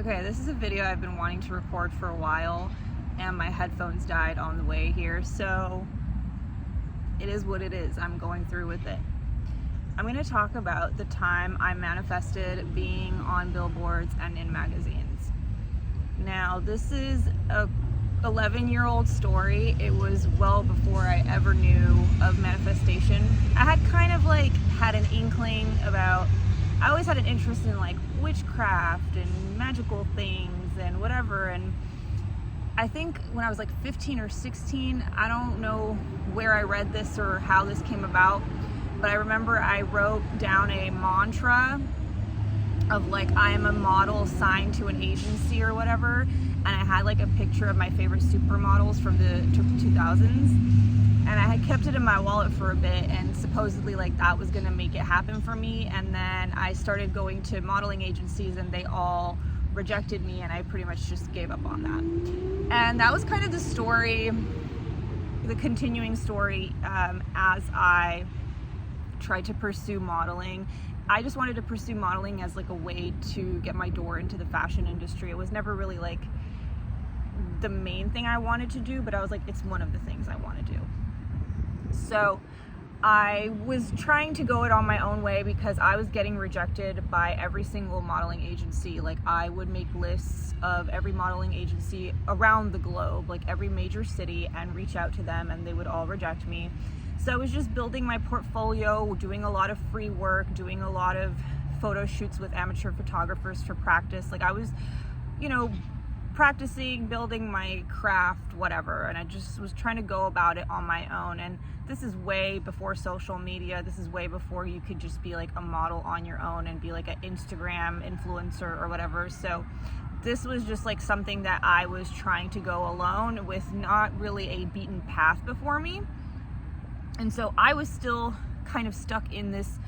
Okay, this is a video I've been wanting to record for a while and my headphones died on the way here, so it is what it is. I'm going through with it. I'm going to talk about the time I manifested being on billboards and in magazines. Now, this is a 11-year-old story. It was well before I ever knew of manifestation. I had kind of had an inkling about, I always had an interest in witchcraft and magical things and whatever, and I think when I was 15 or 16, I don't know where I read this or how this came about, but I remember I wrote down a mantra of I am a model signed to an agency or whatever, and I had a picture of my favorite supermodels from the 2000s, and I had kept it in my wallet for a bit, and supposedly that was gonna make it happen for me. And then I started going to modeling agencies and they all rejected me, and I pretty much just gave up on that. And that was kind of the story, the continuing story, as I tried to pursue modeling. I just wanted to pursue modeling as a way to get my door into the fashion industry. It was never really the main thing I wanted to do, but I was it's one of the things I want to do. So I was trying to go it on my own way because I was getting rejected by every single modeling agency. I would make lists of every modeling agency around the globe, every major city, and reach out to them, and they would all reject me. So I was just building my portfolio, doing a lot of free work, doing a lot of photo shoots with amateur photographers for practice. I was, practicing, building my craft, whatever, and I just was trying to go about it on my own. And this is way before social media. This is way before you could just be a model on your own and be an Instagram influencer or whatever. So this was just something that I was trying to go alone with, not really a beaten path before me. And so I was still kind of stuck in this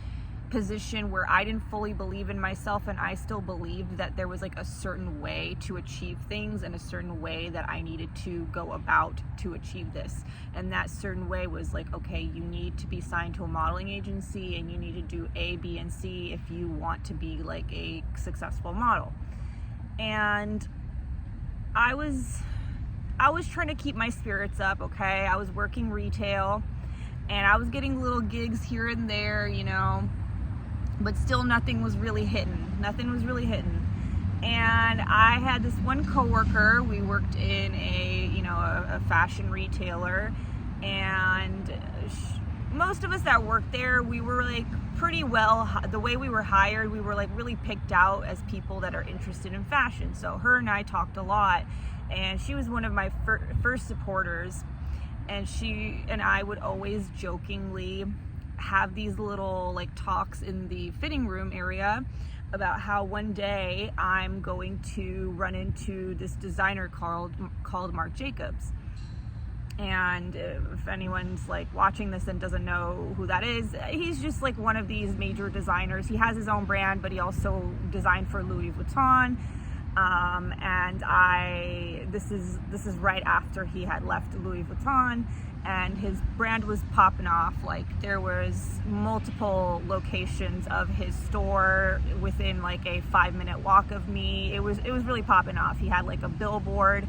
position where I didn't fully believe in myself, and I still believed that there was a certain way to achieve things and a certain way that I needed to go about to achieve this. And that certain way was okay, you need to be signed to a modeling agency and you need to do A, B, and C if you want to be a successful model. And I was trying to keep my spirits up, okay? I was working retail and I was getting little gigs here and there, but still nothing was really hitting. And I had this one coworker. We worked in a fashion retailer, and most of us that worked there, we were pretty well, the way we were hired, we were really picked out as people that are interested in fashion. So her and I talked a lot, and she was one of my first supporters. And she and I would always jokingly have these little talks in the fitting room area about how one day I'm going to run into this designer called Marc Jacobs. And if anyone's watching this and doesn't know who that is, he's just one of these major designers. He has his own brand, but he also designed for Louis Vuitton. And this is right after he had left Louis Vuitton, and his brand was popping off. There was multiple locations of his store within a 5-minute walk of me. It was really popping off. He had a billboard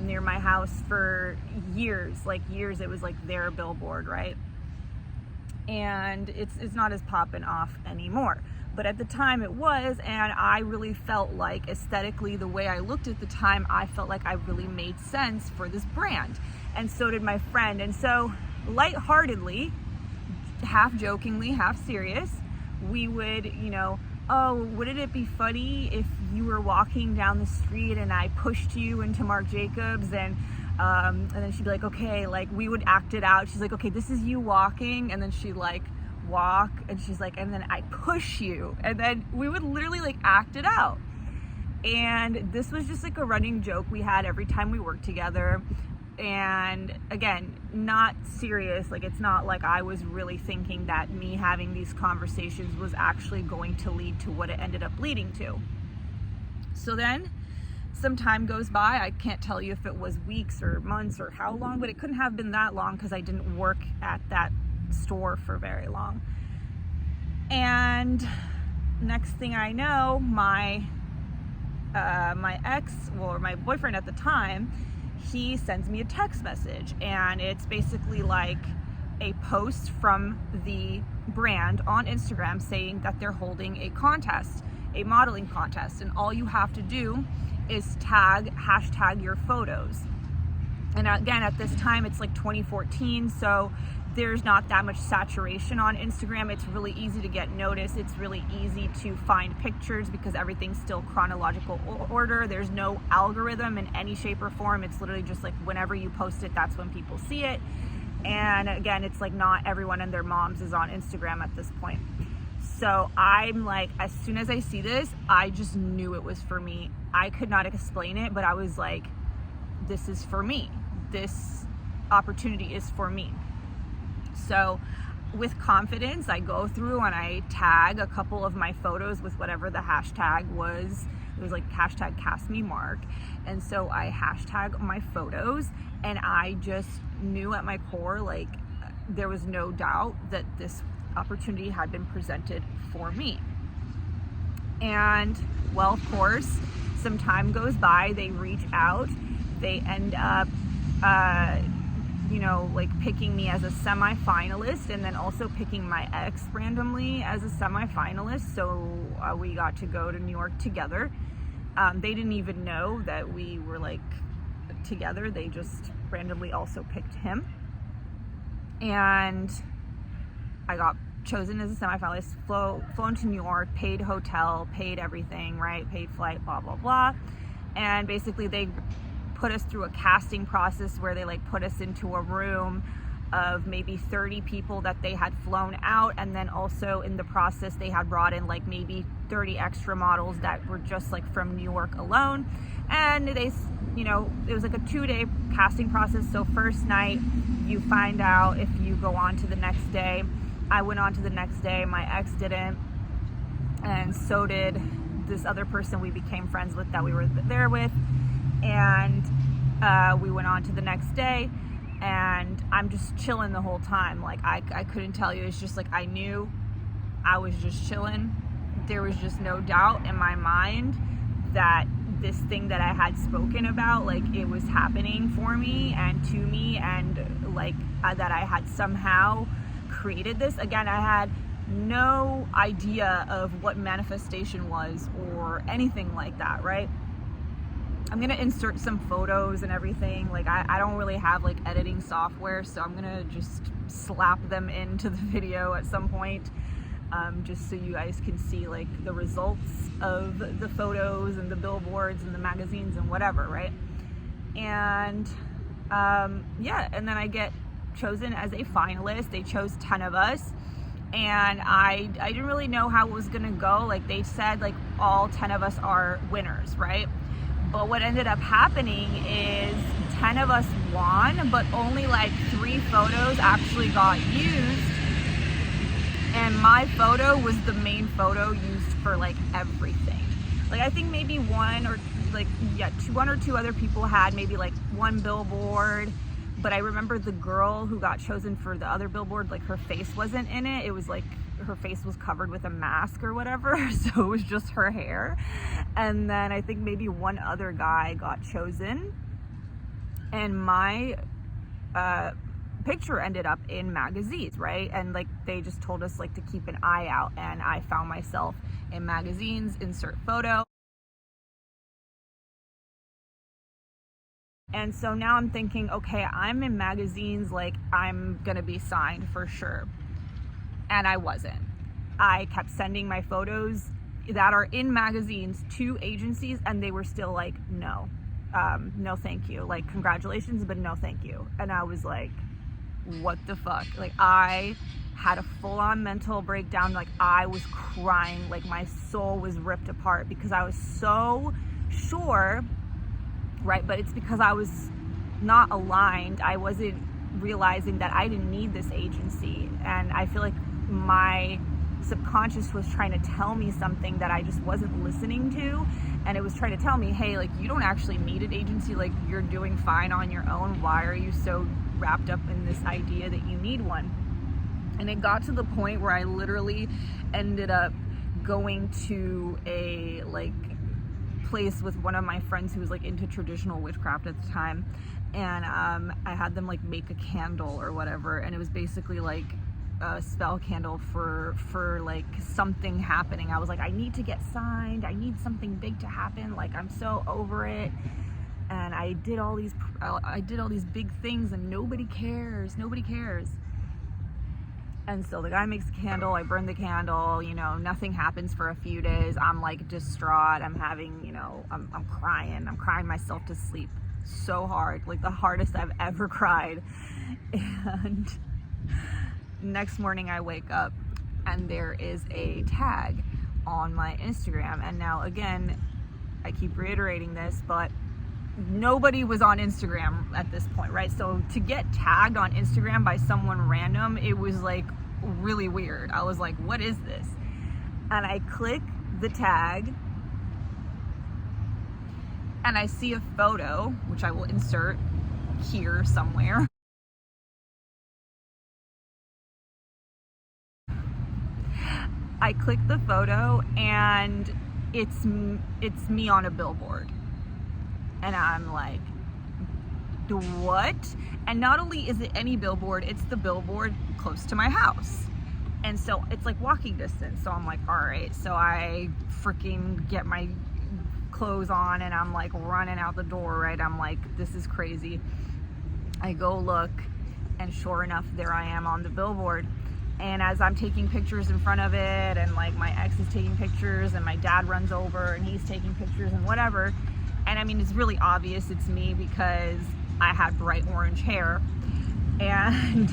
near my house for years. It was their billboard, right? And it's not as popping off anymore. But at the time it was, and I really felt aesthetically, the way I looked at the time, I felt I really made sense for this brand. And so did my friend. And so lightheartedly, half jokingly, half serious, we would, oh, wouldn't it be funny if you were walking down the street and I pushed you into Marc Jacobs? And then she'd be okay, we would act it out. She's okay, this is you walking. And then she'd walk, and she's and then I push you, and then we would literally act it out. And this was just a running joke we had every time we worked together. And again, not serious. It's not I was really thinking that me having these conversations was actually going to lead to what it ended up leading to. So then some time goes by. I can't tell you if it was weeks or months or how long, but it couldn't have been that long because I didn't work at that store for very long. And next thing I know, my my ex, or my boyfriend at the time, he sends me a text message, and it's basically like a post from the brand on Instagram saying that they're holding a contest, a modeling contest, and all you have to do is hashtag your photos. And again, at this time, it's like 2014, so there's not that much saturation on Instagram. It's really easy to get noticed. It's really easy to find pictures because everything's still chronological order. There's no algorithm in any shape or form. It's literally just like whenever you post it, that's when people see it. And again, it's like not everyone and their moms is on Instagram at this point. So I'm like, as soon as I see this, I just knew it was for me. I could not explain it, but I was like, this is for me. This opportunity is for me. So with confidence, I go through and I tag a couple of my photos with whatever the hashtag was. It was like hashtag cast me Mark. And so I hashtag my photos, and I just knew at my core, like, there was no doubt that this opportunity had been presented for me. And well, of course, some time goes by, they reach out, they end up like picking me as a semi-finalist, and then also picking my ex randomly as a semi-finalist. So we got to go to New York together. They didn't even know that we were like together. They just randomly also picked him. And I got chosen as a semi-finalist, flown to New York, paid hotel, paid everything, right? Paid flight, blah, blah, blah. And basically they put us through a casting process where they like put us into a room of maybe 30 people that they had flown out, and then also in the process they had brought in like maybe 30 extra models that were just like from New York alone. And they, it was like a 2-day casting process. So first night you find out if you go on to the next day. I went on to the next day, my ex didn't, and so did this other person we became friends with that we were there with. And we went on to the next day, and I'm just chilling the whole time. Like I couldn't tell you. It's just like I knew I was just chilling. There was just no doubt in my mind that this thing that I had spoken about, like it was happening for me and to me, and like that I had somehow created this. Again, I had no idea of what manifestation was or anything like that, right? I'm gonna insert some photos and everything. Like I don't really have like editing software, so I'm gonna just slap them into the video at some point, just so you guys can see like the results of the photos and the billboards and the magazines and whatever, right? And and then I get chosen as a finalist. They chose 10 of us, and I didn't really know how it was gonna go. Like they said like all 10 of us are winners, right? But what ended up happening is 10 of us won, but only like 3 photos actually got used. And my photo was the main photo used for like everything. Like I think maybe one or two other people had maybe like 1 billboard. But I remember the girl who got chosen for the other billboard, like her face wasn't in it. It was like her face was covered with a mask or whatever, so it was just her hair. And then I think maybe 1 other guy got chosen, and my picture ended up in magazines, right? And like they just told us like to keep an eye out, and I found myself in magazines, insert photo. And so now I'm thinking, okay, I'm in magazines, like I'm gonna be signed for sure. And I wasn't. I kept sending my photos that are in magazines to agencies, and they were still like, no thank you, like congratulations, but no thank you. And I was like, what the fuck? Like I had a full-on mental breakdown. Like I was crying, like my soul was ripped apart because I was so sure, right? But it's because I was not aligned. I wasn't realizing that I didn't need this agency, and I feel like my subconscious was trying to tell me something that I just wasn't listening to. And it was trying to tell me, hey, like you don't actually need an agency, like you're doing fine on your own. Why are you so wrapped up in this idea that you need one? And it got to the point where I literally ended up going to a like place with one of my friends who was like into traditional witchcraft at the time, and I had them like make a candle or whatever, and it was basically like a spell candle for like something happening. I was like, I need to get signed, I need something big to happen, like I'm so over it. And I did all these big things, and nobody cares. And so the guy makes a candle, I burn the candle, you know, nothing happens for a few days. I'm like distraught. I'm having, you know, I'm crying myself to sleep so hard, like the hardest I've ever cried. And next morning I wake up and there is a tag on my Instagram. And now again, I keep reiterating this, but nobody was on Instagram at this point, right? So to get tagged on Instagram by someone random, it was like really weird. I was like, what is this? And I click the tag and I see a photo, which I will insert here somewhere. I click the photo and it's me on a billboard. And I'm like, what? And not only is it any billboard, it's the billboard close to my house. And so it's like walking distance. So I'm like, all right. So I freaking get my clothes on and I'm like running out the door, right? I'm like, this is crazy. I go look, and sure enough, there I am on the billboard. And as I'm taking pictures in front of it, and like my ex is taking pictures, and my dad runs over and he's taking pictures and whatever. And I mean, it's really obvious it's me because I had bright orange hair. And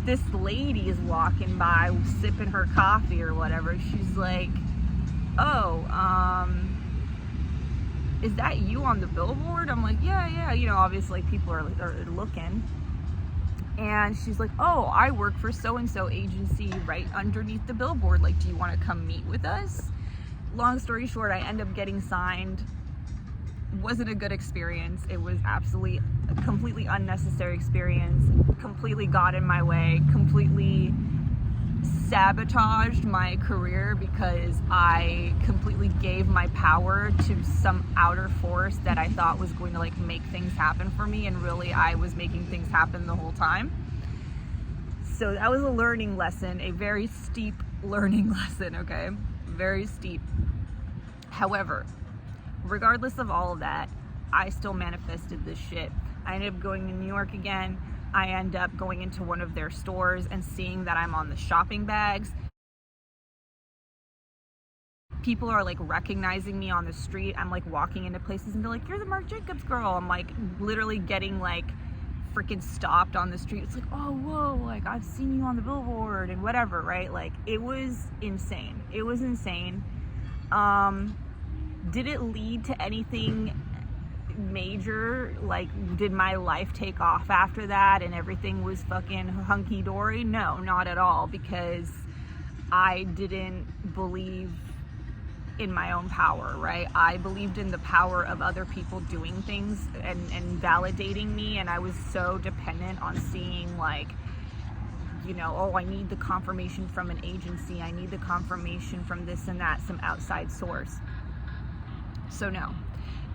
this lady is walking by sipping her coffee or whatever. She's like, oh, is that you on the billboard? I'm like, yeah. You know, obviously people are looking. And she's like, oh, I work for so-and-so agency right underneath the billboard. Like, do you want to come meet with us? Long story short, I end up getting signed. Wasn't a good experience. It was absolutely a completely unnecessary experience. Completely got in my way. Completely sabotaged my career because I completely gave my power to some outer force that I thought was going to like make things happen for me, and really I was making things happen the whole time. So that was a learning lesson, a very steep learning lesson, okay? Very steep. However, regardless of all of that, I still manifested this shit. I ended up going to New York again. I end up going into one of their stores and seeing that I'm on the shopping bags. People are like recognizing me on the street. I'm like walking into places and they're like, you're the Marc Jacobs girl. I'm like literally getting like freaking stopped on the street. It's like, oh, whoa, like I've seen you on the billboard and whatever, right? Like it was insane. It was insane. Did it lead to anything major? Like, did my life take off after that and everything was fucking hunky-dory? No, not at all, because I didn't believe in my own power, right? I believed in the power of other people doing things and validating me, and I was so dependent on seeing like, you know, oh, I need the confirmation from an agency, I need the confirmation from this and that, some outside source. So no,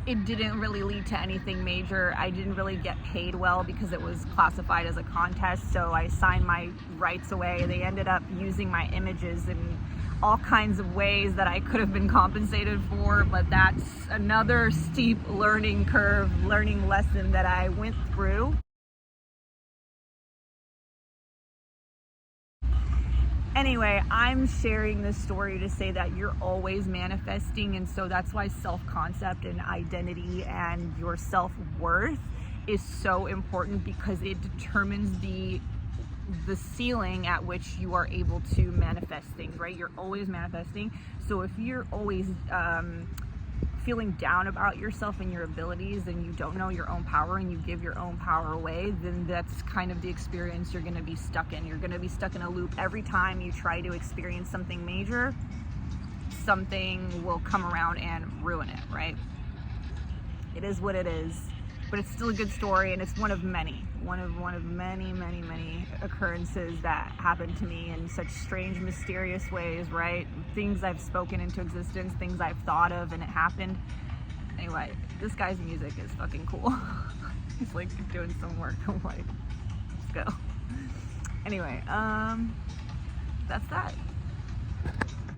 it didn't really lead to anything major. I didn't really get paid well because it was classified as a contest, so I signed my rights away. They ended up using my images in all kinds of ways that I could have been compensated for, but that's another steep learning curve, learning lesson that I went through. Anyway, I'm sharing this story to say that you're always manifesting, and so that's why self-concept and identity and your self-worth is so important, because it determines the ceiling at which you are able to manifest things, right? You're always manifesting. So if you're always feeling down about yourself and your abilities, and you don't know your own power and you give your own power away, then that's kind of the experience you're going to be stuck in. You're going to be stuck in a loop. Every time you try to experience something major, something will come around and ruin it, right? It is what it is. but it's still a good story, and it's one of many occurrences that happened to me in such strange, mysterious ways, right? Things I've spoken into existence, things I've thought of, and it happened. Anyway, this guy's music is fucking cool. He's like doing some work. I'm like, let's go. Anyway, that's that.